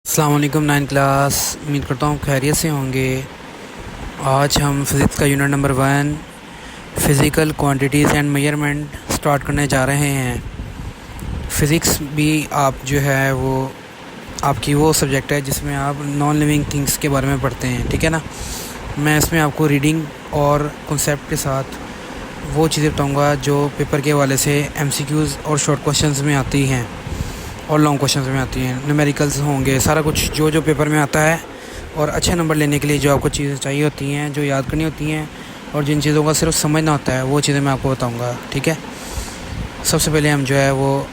अस्सलाम वालेकुम 9 क्लास। उम्मीद करता हूँ खैरियत से होंगे। आज हम फ़िज़िक्स का unit number 1 physical quantities and measurement start करने जा रहे हैं। फ़िज़िक्स भी आप जो है वो आपकी वो सब्जेक्ट है जिसमें आप नॉन लिविंग थिंग्स के बारे में पढ़ते हैं, ठीक है ना। मैं इसमें आपको रीडिंग और कॉन्सेप्ट के साथ वो चीज़ें बताऊँगा जो पेपर के हवाले से MCQs और शॉर्ट क्वेश्चंस में आती हैं और लॉन्ग क्वेश्चंस में आती हैं। न्यूमेरिकल्स होंगे, सारा कुछ जो पेपर में आता है और अच्छे नंबर लेने के लिए जो आपको चीज़ें चाहिए होती हैं, जो याद करनी होती हैं और जिन चीज़ों का सिर्फ समझना होता है, वो चीज़ें मैं आपको बताऊंगा, ठीक है। सबसे पहले हम जो है वो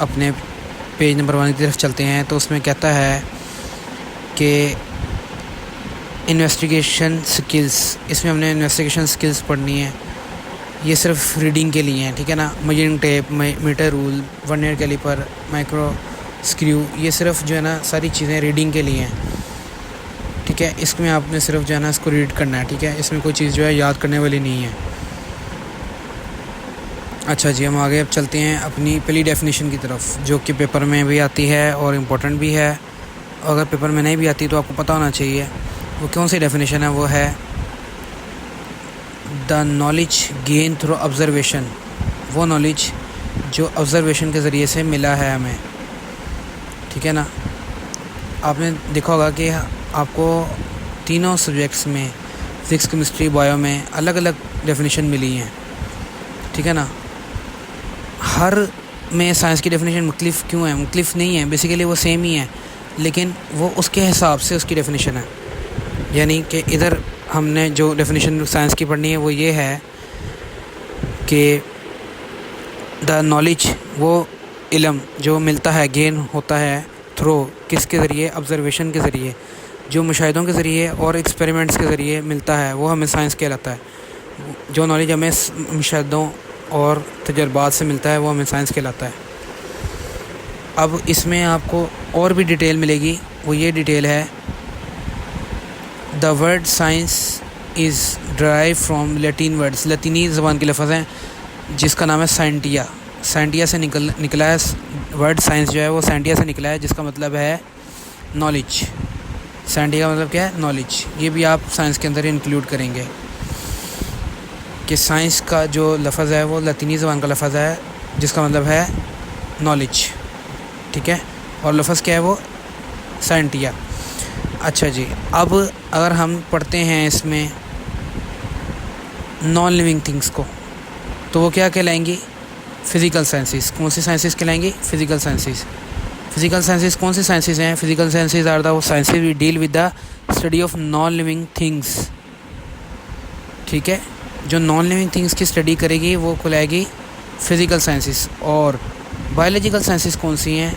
अपने पेज नंबर 1 की तरफ चलते हैं। तो उसमें कहता है कि इन्वेस्टिगेशन स्किल्स, इसमें हमने इन्वेस्टिगेशन स्किल्स पढ़नी है। ये सिर्फ रीडिंग के लिए हैं, ठीक है ना। Measuring tape, metre rule, vernier caliper, micro screw, ये सिर्फ जो है ना सारी चीज़ें रीडिंग के लिए हैं, ठीक है। इसमें आपने सिर्फ जो है ना इसको रीड करना है, ठीक है। इसमें कोई चीज़ जो है याद करने वाली नहीं है। अच्छा जी, हम आगे अब चलते हैं अपनी पहली डेफिनेशन की तरफ, जो कि पेपर में भी आती है और इम्पोर्टेंट भी है। अगर पेपर में नहीं भी आती तो आपको पता होना चाहिए। वो कौन सी डेफिनेशन है? वो है the knowledge gain through observation. वो नॉलेज जो ऑब्ज़र्वेशन के ज़रिए से मिला है हमें, ठीक है ना। आपने देखा होगा कि आपको तीनों सब्जेक्ट्स में फिज़िक्स, केमिस्ट्री, बायो में अलग अलग डेफिनेशन मिली हैं, ठीक है ना। हर में साइंस की डेफिनेशन मुख्तलिफ क्यों है? मुख्तलिफ नहीं है, बेसिकली वो सेम ही है, लेकिन वो उसके हिसाब से उसकी डेफिनेशन है। यानी कि इधर हमने जो डेफिनेशन साइंस की पढ़नी है वो ये है कि द नॉलेज, वो इल्म जो मिलता है, गेन होता है थ्रू किसके ज़रिए? ऑब्ज़र्वेशन के ज़रिए, जो मुशाहिदों के ज़रिए और एक्सपेरिमेंट्स के ज़रिए मिलता है, वो हमें साइंस कहलाता है। जो नॉलेज हमें मुशाहिदों और तजर्बात से मिलता है वो हमें साइंस कहलाता है। अब इसमें आपको और भी डिटेल मिलेगी। वो ये डिटेल है, the word science is drive from Latin words. लतीनी ज़बान के लफ्ज़ हैं जिसका नाम है साइंटिया। साइंटिया से निकला है वर्ड साइंस, जो है वो साइंटिया से निकला है, जिसका मतलब है नॉलेज। साइंटिया का मतलब क्या है? नॉलेज। ये भी आप साइंस के अंदर इंक्लूड करेंगे कि साइंस का जो लफ्ज़ है वो लतीनी ज़बान का लफ्ज़ है जिसका मतलब है नॉलेज, ठीक है। और लफ्ज़ क्या है? वो साइंटिया। अच्छा जी, अब अगर हम पढ़ते हैं इसमें नॉन लिविंग थिंग्स को, तो वो क्या कहलाएंगी? Physical sciences. कौन सी साइंसेस कहलाएंगी? Physical sciences. फ़िज़िकल साइंसेस कौन सी साइंसेस हैं? Physical sciences are the sciences we deal with the study of non living things, ठीक है। जो नॉन लिविंग थिंग्स की स्टडी करेगी वो कहलाएगी फ़िज़िकल साइंसेस। और बायोलॉजिकल साइंसेस कौन सी हैं?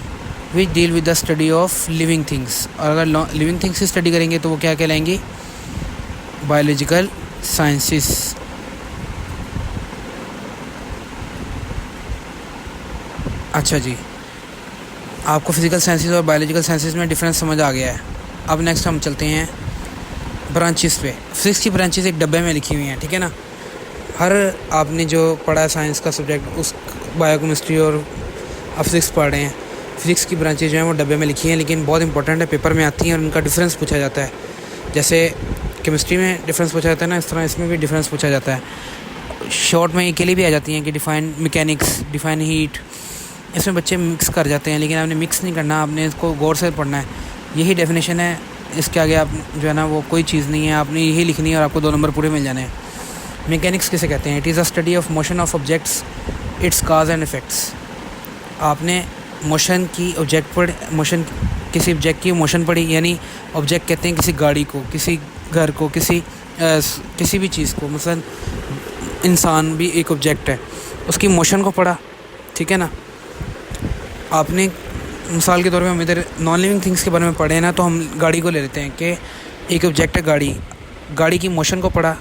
Which deal with the study of living things. और अगर लिविंग थिंग्स की स्टडी करेंगे तो वो क्या कहलाएंगी? Biological sciences. अच्छा जी, आपको फ़िज़िकल साइंसेस और बायोलॉजिकल साइंसेस में डिफरेंस समझ आ गया है। अब नेक्स्ट हम चलते हैं ब्रांचेस पे। फ़िज़िक्स की ब्रांचेस एक डब्बे में लिखी हुई हैं, ठीक है ना। हर आपने जो पढ़ा है साइंस का सब्जेक्ट, उस बायोकेमिस्ट्री और आप फ़िज़िक्स पढ़ रहे हैं, फ़िज़िक्स की ब्रांचेज जो हैं वो डब्बे में लिखी हैं, लेकिन बहुत इंपॉर्टेंट है, पेपर में आती हैं और उनका डिफरेंस पूछा जाता है। जैसे केमिस्ट्री में डिफरेंस पूछा जाता है ना, इस तरह इसमें भी डिफरेंस पूछा जाता है। शॉर्ट में के लिए भी आ जाती हैं कि डिफ़ाइन मैकेनिक्स, डिफ़ाइन हीट। इसमें बच्चे मिक्स कर जाते हैं, लेकिन आपने मिक्स नहीं करना, आपने इसको गौर से पढ़ना है। यही डेफिनेशन है, इसके आगे आप जो है ना वो कोई चीज़ नहीं है, आपने यही लिखनी है और आपको 2 नंबर पूरे मिल जाने हैं। मैकेनिक्स किसे कहते हैं? It is a study of motion of objects, it's cause and effects. आपने मोशन की मोशन, किसी ऑब्जेक्ट की मोशन पढ़ी, यानी ऑब्जेक्ट कहते हैं किसी गाड़ी को, किसी घर को, किसी भी चीज़ को। मसलन इंसान भी एक ऑब्जेक्ट है, उसकी मोशन को पढ़ा, ठीक है ना। आपने मिसाल के तौर पे हम इधर नॉन लिविंग थिंग्स के बारे में पढ़े ना, तो हम गाड़ी को ले लेते हैं कि एक ऑब्जेक्ट है गाड़ी। गाड़ी की मोशन को पढ़ा,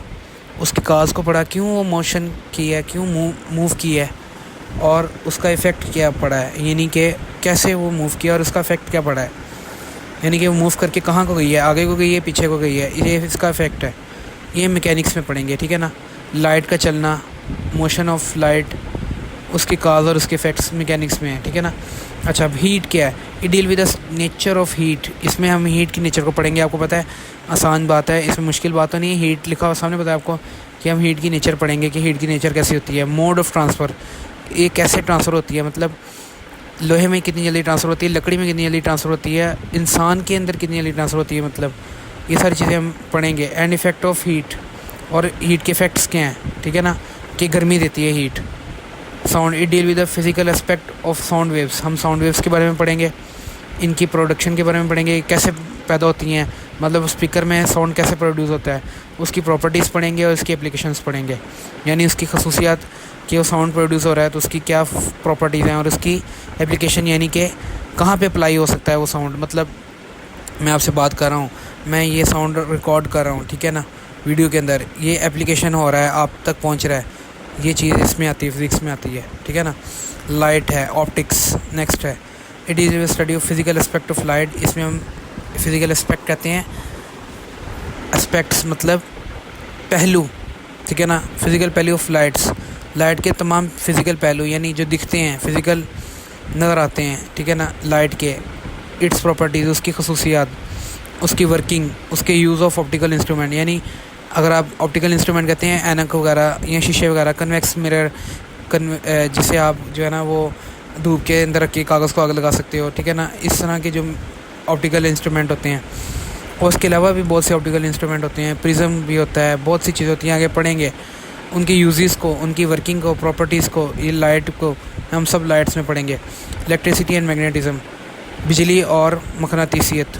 उसकी काज को पढ़ा, क्यों वो मोशन की है, क्यों मूव की है, और उसका इफ़ेक्ट क्या पड़ा है, यानी कि कैसे वो मूव किया और उसका इफ़ेक्ट क्या पड़ा है। यानी कि वो मूव करके कहाँ को गई है, आगे को गई है, पीछे को गई है, ये इसका इफ़ेक्ट है। ये मैकेनिक्स में पढ़ेंगे, ठीक है ना। लाइट का चलना, मोशन ऑफ लाइट, उसके काज और उसके इफेक्ट्स मैकेनिक्स में है, ठीक है ना। अच्छा, अब हीट क्या है, ये deal with the nature of heat, इसमें हम हीट की नेचर को पढ़ेंगे। आपको पता है आसान बात है, इसमें मुश्किल बात तो नहीं है। हीट लिखा हुआ सामने पता है आपको कि हम हीट की नेचर पढ़ेंगे कि हीट की नेचर कैसी होती है। मोड ऑफ ट्रांसफ़र, ये कैसे ट्रांसफ़र होती है, मतलब लोहे में कितनी जल्दी ट्रांसफ़र होती है, लकड़ी में कितनी जल्दी ट्रांसफ़र होती है, इंसान के अंदर कितनी जल्दी ट्रांसफ़र होती है, मतलब ये सारी चीज़ें हम पढ़ेंगे। एंड इफेक्ट ऑफ हीट, और हीट के इफेक्ट्स क्या हैं, ठीक है ना, कि गर्मी देती है heat. Sound, it deal with the physical aspect of sound waves, हम साउंड वेव्स के बारे में पढ़ेंगे, इनकी प्रोडक्शन के बारे में पढ़ेंगे, कैसे पैदा होती हैं, मतलब स्पीकर में साउंड कैसे प्रोड्यूस होता है, उसकी प्रॉपर्टीज़ पढ़ेंगे और उसकी एप्लीकेशंस पढ़ेंगे, यानी उसकी खसूसियात कि वो साउंड प्रोड्यूस हो रहा है तो उसकी क्या प्रॉपर्टीज़ हैं और उसकी एप्लीकेशन, यानी कि कहाँ पे अप्लाई हो सकता है वो साउंड। मतलब मैं आपसे बात कर रहा हूँ, मैं ये साउंड रिकॉर्ड कर रहा हूँ, ठीक है ना, वीडियो के अंदर ये एप्लीकेशन हो रहा है, आप तक पहुँच रहा है, ये चीज़ इसमें आती है, फिज़िक्स में आती है, ठीक है ना। लाइट है, ऑप्टिक्स नेक्स्ट है। It is study of physical aspect of light, इसमें हम फिज़िकल एस्पेक्ट कहते हैं, एस्पेक्ट्स मतलब पहलू, ठीक है ना, फिज़िकल पहलू ऑफ लाइट्स, लाइट के तमाम फिज़िकल पहलू यानी जो दिखते हैं, फिज़िकल नज़र आते हैं, ठीक है ना, लाइट के, इट्स प्रॉपर्टीज़, उसकी खसूसियात, उसकी वर्किंग, उसके यूज़ ऑफ ऑप्टिकल इंस्ट्रूमेंट, यानी अगर आप ऑप्टिकल इंस्ट्रूमेंट कहते हैं ऐनक वगैरह या शीशे वगैरह, कन्वेक्स मिरर, जिसे आप जो है ना वो धूप के अंदर रख के कागज़ को आग लगा सकते हो, ठीक है ना, इस तरह के जो ऑप्टिकल इंस्ट्रूमेंट होते हैं। और उसके अलावा भी बहुत से ऑप्टिकल इंस्ट्रूमेंट होते हैं, प्रिज्म भी होता है, बहुत सी चीज़ें होती हैं, आगे पढ़ेंगे उनकी यूजेस को, उनकी वर्किंग को, प्रॉपर्टीज़ को, ये लाइट को हम सब लाइट्स में पढ़ेंगे। इलेक्ट्रिसिटी एंड मैग्नेटिज्म, बिजली और मकनातीसियत।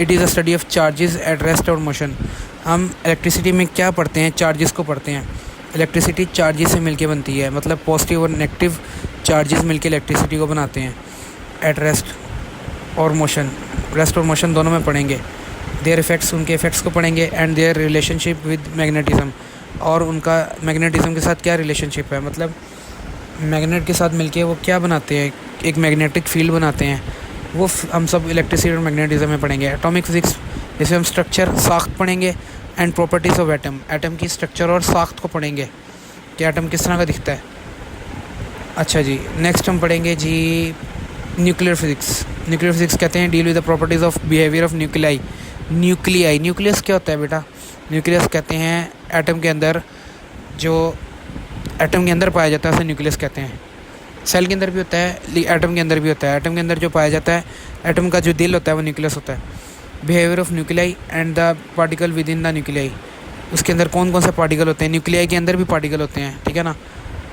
It is a study of charges at rest और मोशन, हम इलेक्ट्रिसिटी में क्या पढ़ते हैं, चार्जेस को पढ़ते हैं। इलेक्ट्रिसिटी चार्जेस से मिलके बनती है, मतलब पॉजिटिव और नेगेटिव चार्जेस मिलके इलेक्ट्रिसिटी को बनाते हैं। एट रेस्ट और मोशन, रेस्ट और मोशन दोनों में पढ़ेंगे। देयर इफ़ेक्ट्स, उनके इफ़ेक्ट्स को पढ़ेंगे। And their relationship with magnetism, और उनका मैग्नेटिज्म के साथ क्या रिलेशनशिप है, मतलब मैग्नेट के साथ मिलके वो क्या बनाते हैं, एक मैग्नेटिक फील्ड बनाते हैं, वो हम सब इलेक्ट्रिसिटी और मैग्नेटिज्म में पढ़ेंगे। एटॉमिक फिजिक्स, जैसे हम स्ट्रक्चर, साख्त पढ़ेंगे। And properties of atom, atom की स्ट्रक्चर और साख्त को पढ़ेंगे कि एटम किस तरह का दिखता है। अच्छा जी, नेक्स्ट हम पढ़ेंगे जी न्यूक्लियर फिजिक्स। न्यूक्लियर फिजिक्स कहते हैं deal with the properties of behaviour of nuclei. Nuclei, nucleus क्या होता है बेटा, न्यूक्लियस कहते हैं एटम के अंदर, जो एटम के अंदर पाया जाता है उसे न्यूक्लियस कहते हैं। सेल के अंदर भी होता है, एटम के अंदर भी होता है। एटम के अंदर जो पाया जाता है, एटम का जो दिल होता है वो न्यूक्लियस होता है। Behaviour of nuclei and the particle with in the nuclei, उसके अंदर कौन कौन से पार्टिकल होते हैं, न्यूक्लियाई के अंदर भी पार्टिकल होते हैं, ठीक है ना,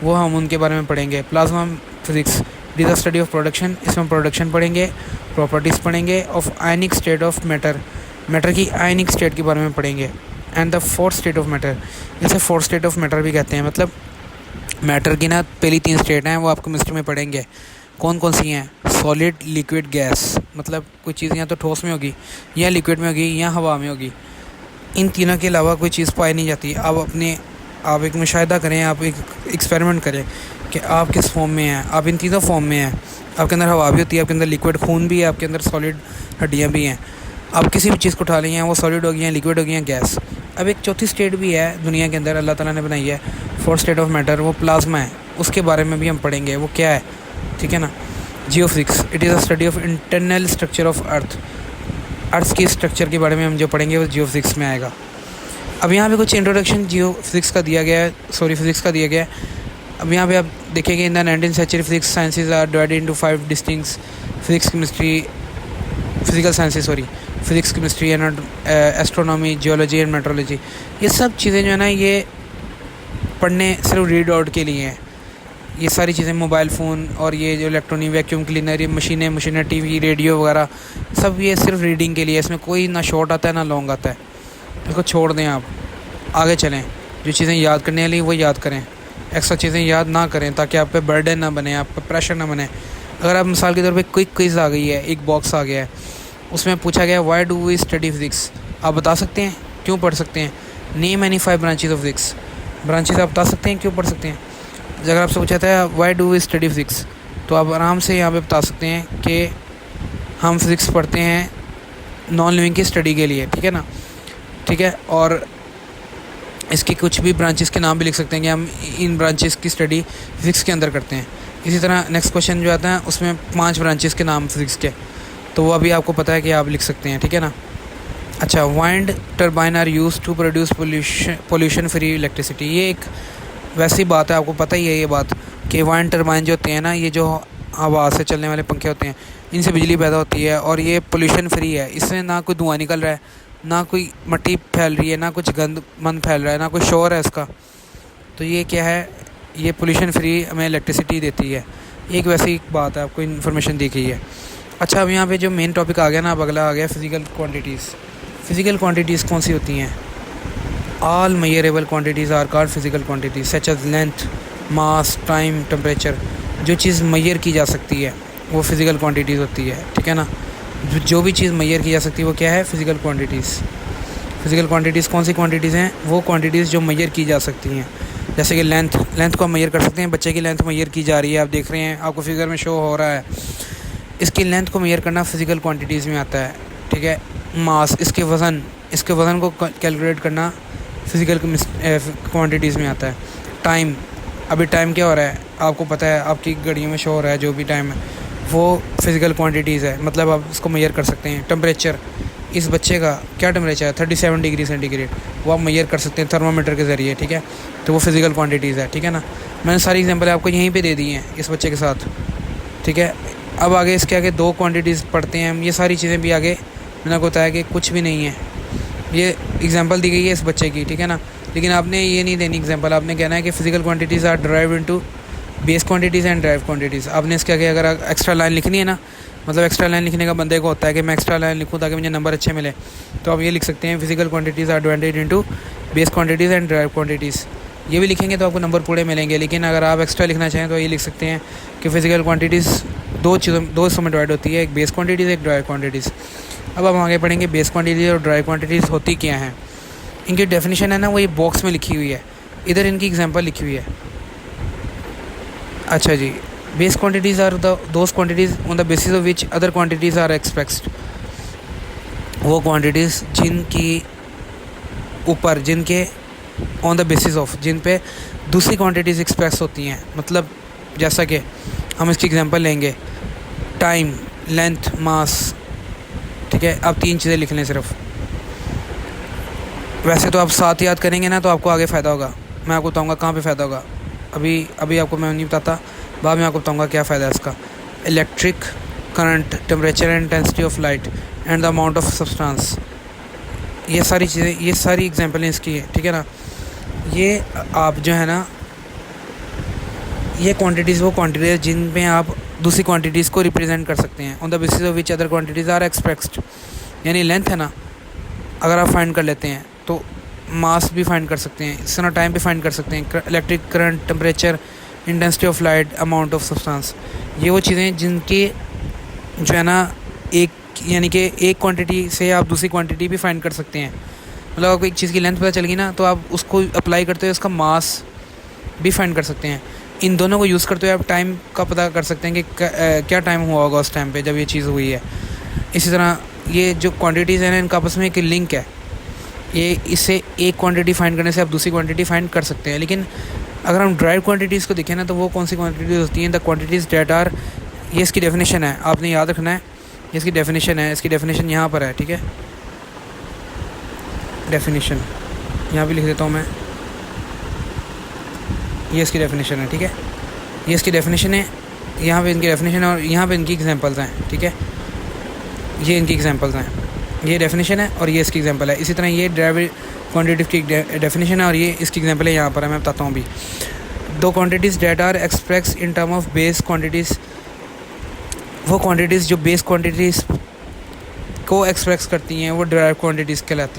वो हम उनके बारे में पढ़ेंगे। Plasma physics, it is the study of production, इसमें हम प्रोडक्शन पढ़ेंगे, प्रॉपर्टीज़ पढ़ेंगे of ionic state of matter, matter की आयनिक स्टेट के बारे में पढ़ेंगे। And the fourth state of matter, इसे फोर्थ स्टेट ऑफ मैटर भी कहते हैं, मतलब मैटर की ना पहली 3 स्टेट हैं वो आप केमिस्ट्री में पढ़ेंगे। कौन कौन सी हैं, सॉलिड, लिक्विड, गैस, मतलब कोई चीज़ या तो ठोस में होगी या लिक्विड में होगी या हवा में होगी, इन तीनों के अलावा कोई चीज़ पाई नहीं जाती। आप एक मुशाहिदा करें, आप एक एक्सपेरिमेंट करें कि आप किस फॉर्म में हैं, आप इन तीनों फॉर्म में हैं। आपके अंदर हवा भी होती है, आपके अंदर लिक्विड खून भी है, आपके अंदर सॉलिड हड्डियाँ भी हैं। आप किसी भी चीज़ को उठा लें, वो सॉलिड होगी या लिक्विड होगी या गैस। अब एक चौथी स्टेट भी है दुनिया के अंदर, अल्लाह ताला ने बनाई है, फोर्थ स्टेट ऑफ मैटर, वो प्लाज्मा है, उसके बारे में भी हम पढ़ेंगे वो क्या है, ठीक है ना। Geophysics, it is a study of internal structure of earth, earth की स्ट्रक्चर के बारे में हम जो पढ़ेंगे वो जियोफिजिक्स में आएगा। अब यहाँ पे कुछ इंट्रोडक्शन जियोफिजिक्स का दिया गया है, फिजिक्स का दिया गया है। अब यहाँ पे आप देखेंगे in the 19th century physics sciences are divided into 5 distinct physics, chemistry, physical sciences, physics, chemistry and astronomy, geology and metrology. ये सब चीज़ें जो है ना ये पढ़ने सिर्फ रीड आउट के लिए हैं। ये सारी चीज़ें, मोबाइल फ़ोन और ये जो इलेक्ट्रॉनिक वैक्यूम क्लीनर, ये मशीनें, टीवी, रेडियो वगैरह, सब ये सिर्फ रीडिंग के लिए, इसमें कोई ना शॉर्ट आता है ना लॉन्ग आता है। इसको छोड़ दें, आप आगे चलें, जो चीज़ें याद करने वाली वो याद करें, एक्स्ट्रा चीज़ें याद ना करें ताकि आप पे बर्डन ना बने, आप पे प्रेशर ना बने। अगर आप मिसाल के तौर पे क्विक क्विज़ आ गई है, एक बॉक्स आ गया है, उसमें पूछा गया why do we study physics, आप बता सकते हैं क्यों पढ़ सकते हैं। Name any 5 branches of physics, branches आप बता सकते हैं क्यों पढ़ सकते हैं। अगर आपसे पूछा था why do we study physics, तो आप आराम से यहाँ पे बता सकते हैं कि हम फिज़िक्स पढ़ते हैं नॉन लिविंग की स्टडी के लिए, ठीक है ना, ठीक है। और इसके कुछ भी ब्रांचेस के नाम भी लिख सकते हैं कि हम इन ब्रांचेस की स्टडी फिज़िक्स के अंदर करते हैं। इसी तरह नेक्स्ट क्वेश्चन जो आता है उसमें 5 ब्रांचेस के नाम फिज़िक्स के, तो वो अभी आपको पता है कि आप लिख सकते हैं, ठीक है ना। अच्छा, wind turbine are use to produce pollution free electricity. ये एक वैसी बात है, आपको पता ही है ये बात कि वाइंड टर्बाइन जो होते हैं ना, ये जो हवा से चलने वाले पंखे होते हैं, इनसे बिजली पैदा होती है और ये पोल्यूशन फ्री है। इससे ना कोई धुआं निकल रहा है, ना कोई मिट्टी फैल रही है, ना कुछ गंद मंद फैल रहा है, ना कोई शोर है इसका। तो ये क्या है, ये पोल्यूशन फ्री हमें इलेक्ट्रिसिटी देती है। एक वैसी बात है, आपको इन्फॉर्मेशन दी गई है। अच्छा, अब यहाँ पे जो मेन टॉपिक आ गया ना, अब अगला आ गया फिज़िकल क्वांटिटीज़। फिज़िकल क्वांटिटीज़ कौन सी होती हैं? All measurable quantities are called physical quantities such as length, mass, time, temperature. जो चीज़ मेजर की जा सकती है वो फिज़िकल क्वांटिटीज़ होती है, ठीक है ना। जो भी चीज़ मेजर की जा सकती है वो क्या है? Physical quantities. फिज़िकल क्वांटिटीज़ कौन सी क्वांटिटीज़ हैं? वो क्वांटिटीज़ जो मेजर की जा सकती हैं। जैसे कि लेंथ को हम मेजर कर सकते हैं। बच्चे की लेंथ मेजर की जा रही है, आप देख रहे हैं, आपको फिगर में शो हो रहा है। इसकी लेंथ को मेजर करना फिज़िकल क्वांटिटीज़ में आता है, ठीक है। मास, इसके वज़न को कैलकुलेट करना फिज़िकल क्वांटिटीज़ में आता है। टाइम, अभी टाइम क्या हो रहा है आपको पता है, आपकी घड़ियों में शो हो रहा है, जो भी टाइम है वो फिज़िकल क्वांटिटीज़ है, मतलब आप इसको मेजर कर सकते हैं। टेम्परेचर, इस बच्चे का क्या टेम्परेचर है, 37 डिग्री सेंटीग्रेड, वो आप मेजर कर सकते हैं थर्मामीटर के ज़रिए, ठीक है। तो वो फिज़िकल क्वांटिटीज़ है, ठीक है ना। मैंने सारी एग्जांपल आपको यहीं पे दे दी हैं इस बच्चे के साथ, ठीक है। अब आगे इसके आगे 2 क्वांटिटीज़ पढ़ते हैं हम। ये सारी चीज़ें भी आगे मैंने आपको बताया कि कुछ भी नहीं है, ये एग्जांपल दी गई है इस बच्चे की, ठीक है ना। लेकिन आपने ये नहीं देनी एग्जांपल, आपने कहना है कि physical quantities are derived into base quantities and derived quantities. आपने इसके आगे अगर एक्स्ट्रा लाइन लिखनी है ना, मतलब एक्स्ट्रा लाइन लिखने का बंदे को होता है कि मैं एक्स्ट्रा लाइन लिखूँ ताकि मुझे नंबर अच्छे मिले, तो आप ये लिख सकते हैं physical quantities are divided into base quantities and derived quantities. ये भी लिखेंगे तो आपको नंबर पूरे मिलेंगे। लेकिन अगर आप एक्स्ट्रा लिखना चाहें तो ये लिख सकते हैं कि फिज़िकल क्वांटिटीज़ दो हिस्सों में डिवाइड होती है, एक बेस क्वांटिटीज़, एक ड्राइव क्वांटिटीज़। अब हम आगे पढ़ेंगे बेस क्वांटिटीज़ और ड्राइव क्वांटिटीज़ होती क्या हैं। इनकी डेफिनेशन है ना, वो ये बॉक्स में लिखी हुई है, इधर इनकी एग्जांपल लिखी हुई है। अच्छा जी, base quantities are those quantities on the basis of which other quantities are expressed. वो क्वांटिटीज़ जिनके ऑन द बेसिस ऑफ, जिन पे दूसरी क्वांटिटीज़ एक्सप्रेस होती हैं। मतलब जैसा कि हम इसकी एग्जांपल लेंगे, टाइम, लेंथ, मास, ठीक है। अब 3 चीज़ें लिख लें सिर्फ। वैसे तो आप 7 याद करेंगे ना तो आपको आगे फ़ायदा होगा। मैं आपको बताऊंगा कहाँ पे फ़ायदा होगा, अभी आपको मैं नहीं बताता, बाद में आपको बताऊंगा क्या फ़ायदा है इसका। Electric current, temperature and intensity of light and the amount of substance. ये सारी चीज़ें, ये सारी एग्जांपलें इसकी है, ठीक है ना। ये आप जो है ना, ये क्वांटिटीज़ वो क्वांटिटीज़ जिन पे आप दूसरी क्वांटिटीज़ को रिप्रेजेंट कर सकते हैं। On the basis of which other quantities are expressed, यानी लेंथ है ना, अगर आप फाइंड कर लेते हैं तो मास भी फाइंड कर सकते हैं, इस तरह टाइम भी फाइंड कर सकते हैं। Electric current, temperature, intensity of light, amount of substance, ये वो चीज़ें जिनके जो है ना यानी कि एक क्वांटिटी से आप दूसरी क्वांटिटी भी फाइंड कर सकते हैं। मतलब आपको एक चीज़ की लेंथ पता चल गई ना, तो आप उसको अप्लाई करते हुए उसका मास भी फाइंड कर सकते हैं। इन दोनों को यूज़ करते हुए आप टाइम का पता कर सकते हैं कि क्या टाइम हुआ होगा उस टाइम पे जब ये चीज़ हुई है। इसी तरह ये जो क्वांटिटीज़ हैं ना, इनका आपस में एक लिंक है। ये इससे एक क्वांटिटी फाइंड करने से आप दूसरी क्वांटिटी फाइंड कर सकते हैं। लेकिन अगर हम ड्राइव क्वांटिटीज़ को देखें ना, तो वो कौन सी क्वांटिटीज़ होती हैं? द क्वांटिटीज़ डेट आर, ये इसकी डेफिनेशन है, आपने याद रखना है। ये इसकी डेफिनेशन है, इसकी डेफिनेशन यहाँ पर है, ठीक है। डेफिनेशन यहाँ भी लिख देता हूँ मैं, ये इसकी डेफिनेशन है, ठीक है। ये इसकी डेफिनेशन है, यहाँ पे इनकी डेफिनेशन है और यहाँ पे इनकी एग्जांपल्स हैं, ठीक है। ये इनकी एग्जांपल्स हैं, ये डेफिनेशन है और ये इसकी एग्जांपल है। इसी तरह ये ड्राइव क्वांटिटी की डेफिनेशन है और ये इसकी एग्जांपल है, यहाँ पर है, मैं बताता हूँ अभी। 2 quantities that are express in term of base quantities, वो क्वांटिटीज़ जो बेस क्वांटिटीज़ को एक्सप्रेस करती हैं वो ड्राइव क्वांटिटीज़ कहलाती